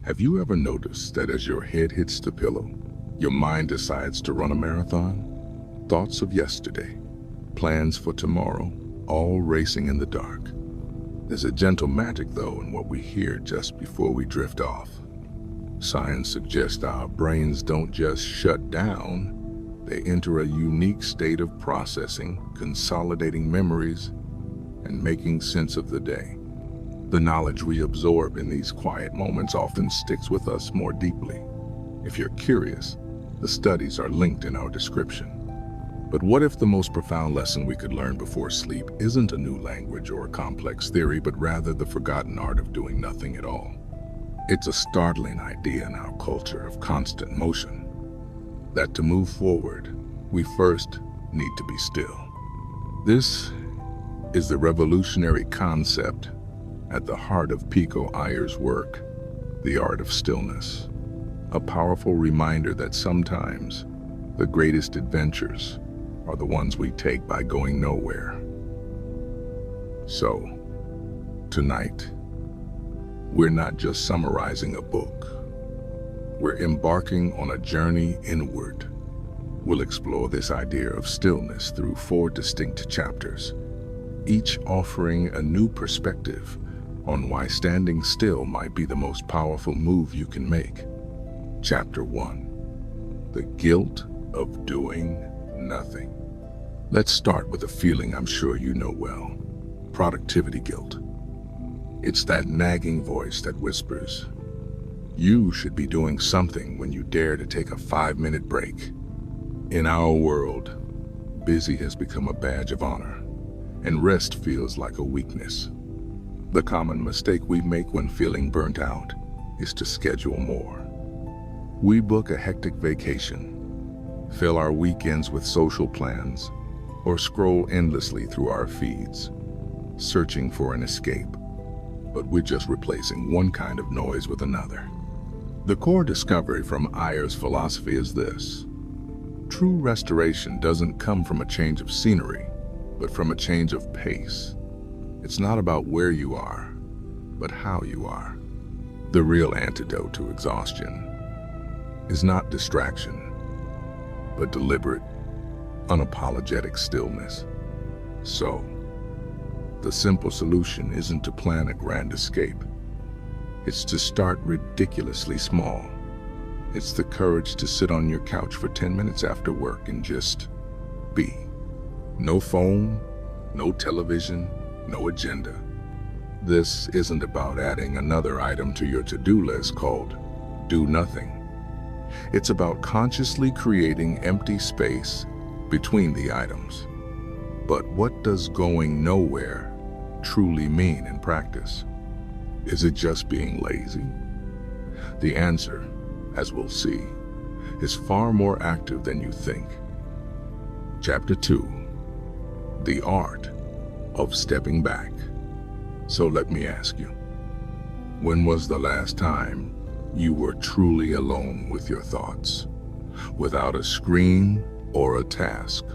Have you ever noticed that as your head hits the pillow, your mind decides to run a marathon? Thoughts of yesterday, plans for tomorrow, all racing in the dark. There's a gentle magic, though, in what we hear just before we drift off. Science suggests our brains don't just shut down, they enter a unique state of processing, consolidating memories, and making sense of the day. The knowledge we absorb in these quiet moments often sticks with us more deeply. If you're curious, the studies are linked in our description. But what if the most profound lesson we could learn before sleep isn't a new language or a complex theory, but rather the forgotten art of doing nothing at all? It's a startling idea in our culture of constant motion, that to move forward, we first need to be still. This is the revolutionary concept at the heart of Pico Iyer's work, The Art of Stillness, a powerful reminder that sometimes the greatest adventures are the ones we take by going nowhere. So, tonight, we're not just summarizing a book. We're embarking on a journey inward. We'll explore this idea of stillness through 4 distinct chapters, each offering a new perspective on why standing still might be the most powerful move you can make. Chapter 1, The Guilt of Doing Nothing. Let's start with a feeling I'm sure you know well: productivity guilt. It's that nagging voice that whispers, "You should be doing something," when you dare to take a 5-minute break. In our world, busy has become a badge of honor, and rest feels like a weakness. The common mistake we make when feeling burnt out is to schedule more. We book a hectic vacation, fill our weekends with social plans, or scroll endlessly through our feeds, searching for an escape. But we're just replacing one kind of noise with another. The core discovery from Iyer's philosophy is this: true restoration doesn't come from a change of scenery, but from a change of pace. It's not about where you are, but how you are. The real antidote to exhaustion is not distraction, but deliberate, unapologetic stillness. So, the simple solution isn't to plan a grand escape. It's to start ridiculously small. It's the courage to sit on your couch for 10 minutes after work and just be. No phone, no television, no agenda. This isn't about adding another item to your to-do list called do nothing. It's about consciously creating empty space between the items. But what does going nowhere truly mean in practice? Is it just being lazy? The answer, as we'll see, is far more active than you think. Chapter 2, The Art of Stepping Back. So let me ask you, when was the last time you were truly alone with your thoughts, without a screen or a task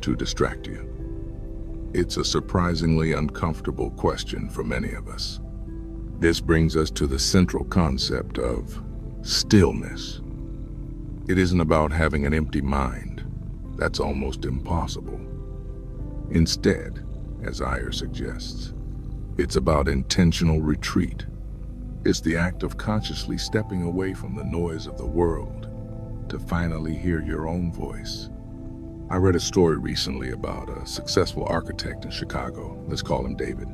to distract you? It's a surprisingly uncomfortable question for many of us. This brings us to the central concept of stillness. It isn't about having an empty mind. That's almost impossible. Instead, as Iyer suggests, it's about intentional retreat. It's the act of consciously stepping away from the noise of the world to finally hear your own voice. I read a story recently about a successful architect in Chicago. Let's call him David.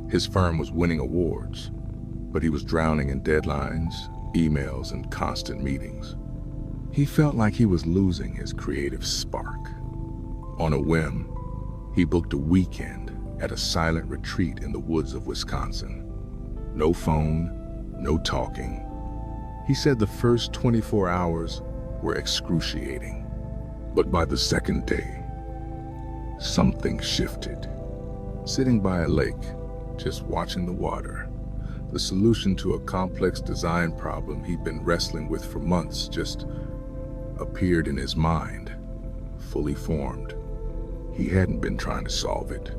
His firm was winning awards, but he was drowning in deadlines, emails, and constant meetings. He felt like he was losing his creative spark. On a whim, he booked a weekend at a silent retreat in the woods of Wisconsin. No phone, no talking. He said the first 24 hours were excruciating. But by the second day, something shifted. Sitting by a lake, just watching the water, the solution to a complex design problem he'd been wrestling with for months just appeared in his mind, fully formed. He hadn't been trying to solve it.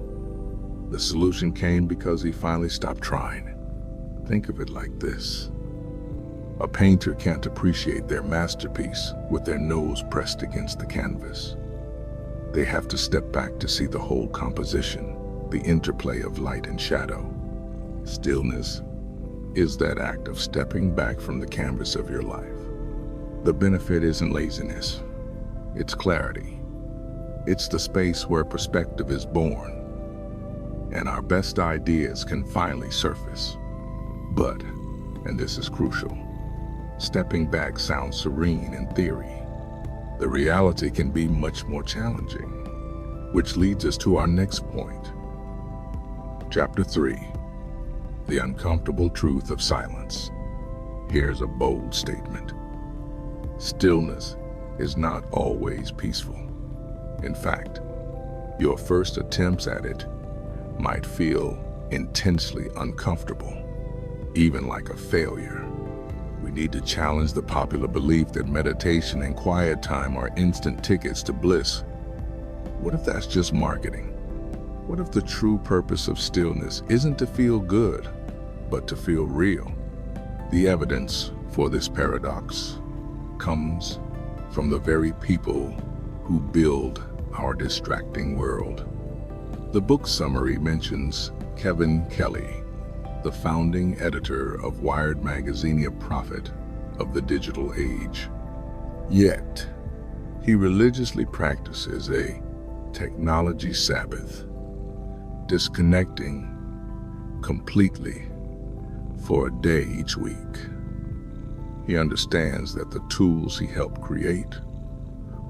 The solution came because he finally stopped trying. Think of it like this. A painter can't appreciate their masterpiece with their nose pressed against the canvas. They have to step back to see the whole composition, the interplay of light and shadow. Stillness is that act of stepping back from the canvas of your life. The benefit isn't laziness, it's clarity. It's the space where perspective is born, and our best ideas can finally surface. But, and this is crucial, stepping back sounds serene in theory. The reality can be much more challenging, which leads us to our next point. Chapter 3, The Uncomfortable Truth of Silence. Here's a bold statement. Stillness is not always peaceful. In fact, your first attempts at it might feel intensely uncomfortable, even like a failure. We need to challenge the popular belief that meditation and quiet time are instant tickets to bliss. What if that's just marketing? What if the true purpose of stillness isn't to feel good, but to feel real? The evidence for this paradox comes from the very people who build our distracting world. The book summary mentions Kevin Kelly, the founding editor of Wired magazine, a prophet of the digital age. Yet, he religiously practices a technology Sabbath, disconnecting completely for a day each week. He understands that the tools he helped create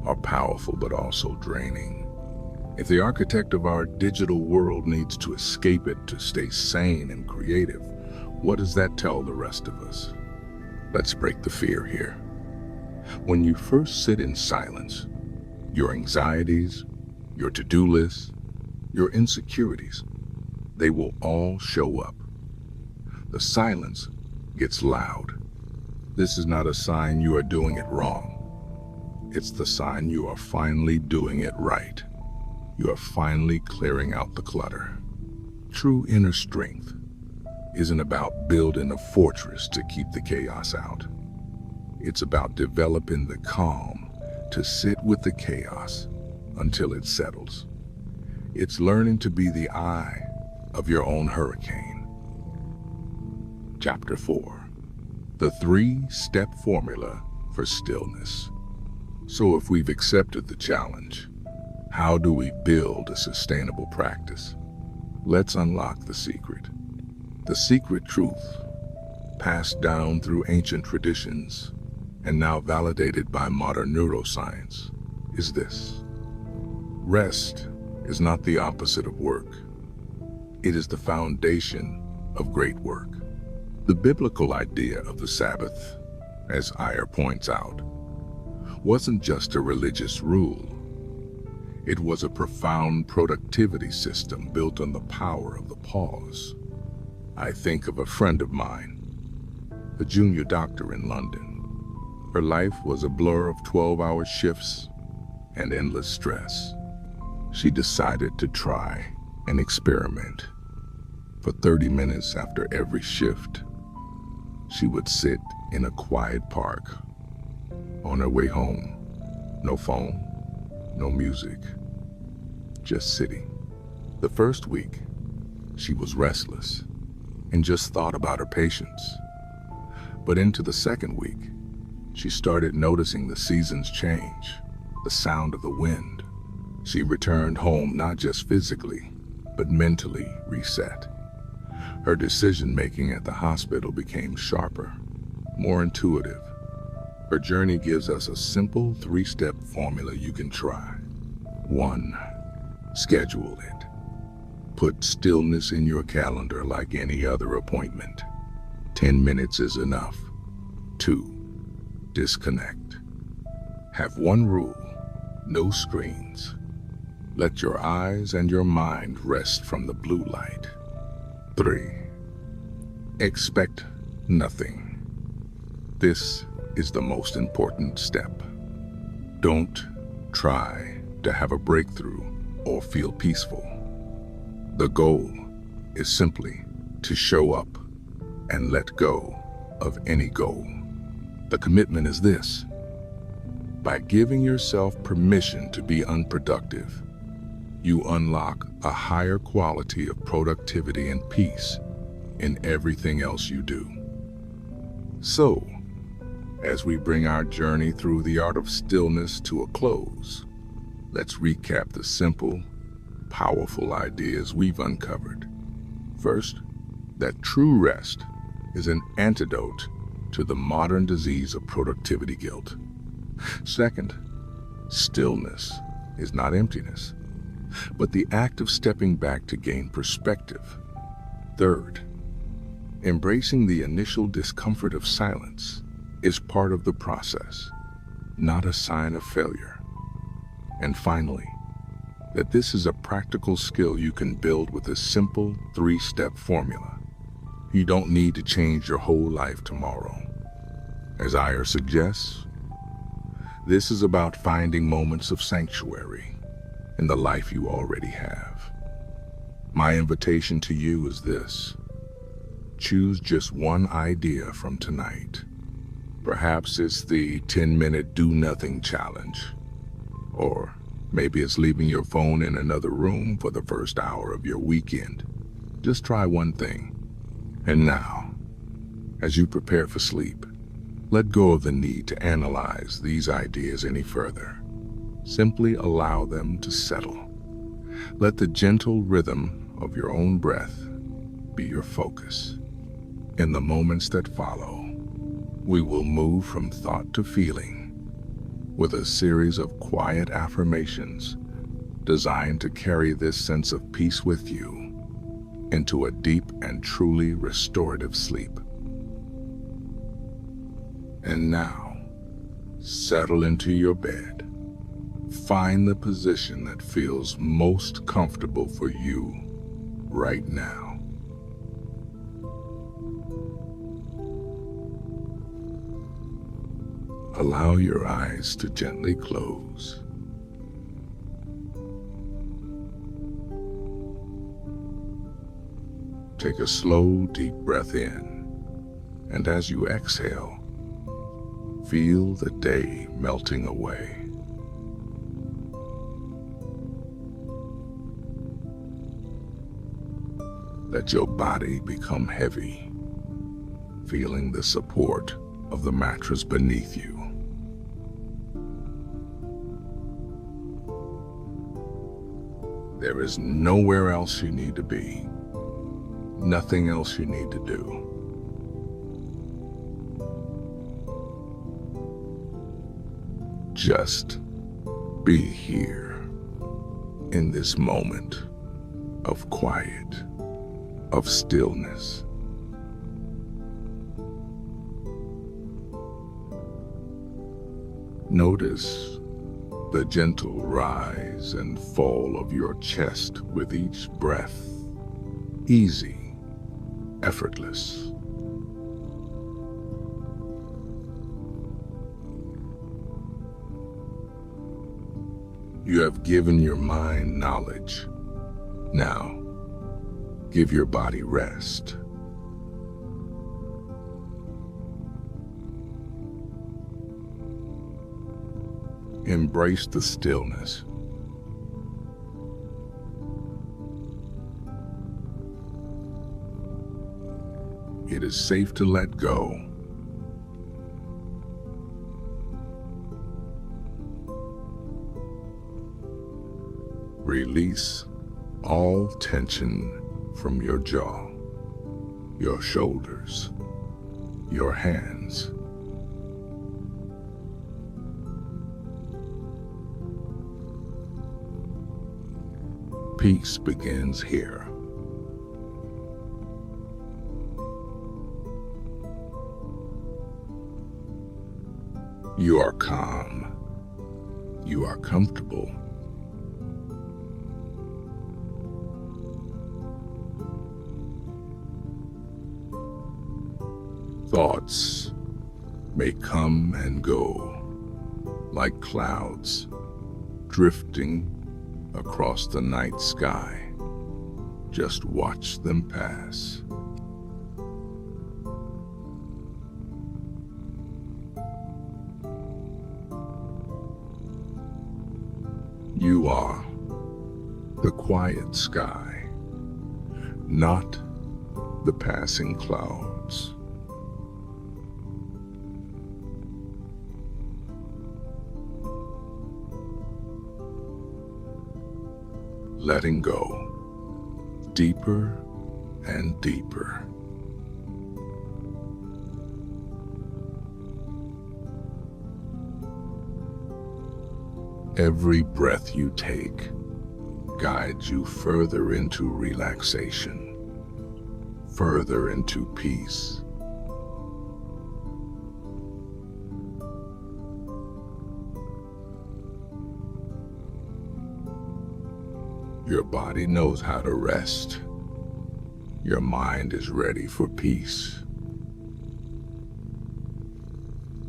are powerful but also draining. If the architect of our digital world needs to escape it to stay sane and creative, what does that tell the rest of us? Let's break the fear here. When you first sit in silence, your anxieties, your to-do lists, your insecurities, they will all show up. The silence gets loud. This is not a sign you are doing it wrong. It's the sign you are finally doing it right. You are finally clearing out the clutter. True inner strength isn't about building a fortress to keep the chaos out. It's about developing the calm to sit with the chaos until it settles. It's learning to be the eye of your own hurricane. Chapter 4, The 3-Step Formula for Stillness. So if we've accepted the challenge, how do we build a sustainable practice? Let's unlock the secret. The secret truth, passed down through ancient traditions and now validated by modern neuroscience, is this. Rest is not the opposite of work. It is the foundation of great work. The biblical idea of the Sabbath, as Iyer points out, wasn't just a religious rule. It was a profound productivity system built on the power of the pause. I think of a friend of mine, a junior doctor in London. Her life was a blur of 12-hour shifts and endless stress. She decided to try an experiment. For 30 minutes after every shift, she would sit in a quiet park. On her way home, no phone, no music, just sitting. The first week, she was restless and just thought about her patients. But into the second week, she started noticing the seasons change, the sound of the wind. She returned home not just physically, but mentally reset. Her decision-making at the hospital became sharper, more intuitive. Her journey gives us a simple 3-step formula you can try. 1. Schedule it. Put stillness in your calendar like any other appointment. 10 minutes is enough. 2. Disconnect. Have one rule: no screens. Let your eyes and your mind rest from the blue light. 3. Expect nothing. This is the most important step. Don't try to have a breakthrough or feel peaceful. The goal is simply to show up and let go of any goal. The commitment is this: by giving yourself permission to be unproductive, you unlock a higher quality of productivity and peace in everything else you do. So, as we bring our journey through the art of stillness to a close, let's recap the simple, powerful ideas we've uncovered. First, that true rest is an antidote to the modern disease of productivity guilt. Second, stillness is not emptiness, but the act of stepping back to gain perspective. Third, embracing the initial discomfort of silence is part of the process, not a sign of failure. And finally, that this is a practical skill you can build with a simple 3-step formula. You don't need to change your whole life tomorrow. As Iyer suggests, this is about finding moments of sanctuary in the life you already have. My invitation to you is this: choose just one idea from tonight. Perhaps it's the 10-minute do-nothing challenge, or maybe it's leaving your phone in another room for the first hour of your weekend. Just try one thing. And now, as you prepare for sleep, let go of the need to analyze these ideas any further. Simply allow them to settle. Let the gentle rhythm of your own breath be your focus. In the moments that follow, we will move from thought to feeling with a series of quiet affirmations designed to carry this sense of peace with you into a deep and truly restorative sleep. And now, settle into your bed. Find the position that feels most comfortable for you right now. Allow your eyes to gently close. Take a slow, deep breath in, and as you exhale, feel the day melting away. Let your body become heavy, feeling the support of the mattress beneath you. There is nowhere else you need to be, nothing else you need to do. Just be here in this moment of quiet, of stillness. Notice the gentle rise and fall of your chest with each breath. Easy, effortless. You have given your mind knowledge. Now, give your body rest. Embrace the stillness. It is safe to let go. Release all tension from your jaw, your shoulders, your hands. Peace begins here. You are calm. You are comfortable. Thoughts may come and go like clouds drifting across the night sky. Just watch them pass. You are the quiet sky, not the passing clouds. Letting go deeper and deeper. Every breath you take guides you further into relaxation, further into peace. Your body knows how to rest. Your mind is ready for peace.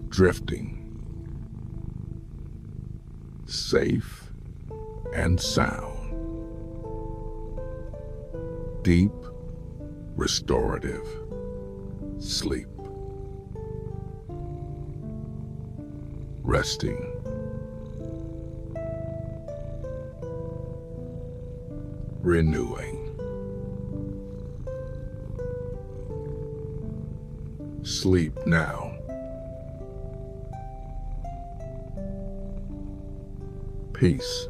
Drifting, safe and sound. Deep, restorative sleep. Resting. Renewing. Sleep now. Peace.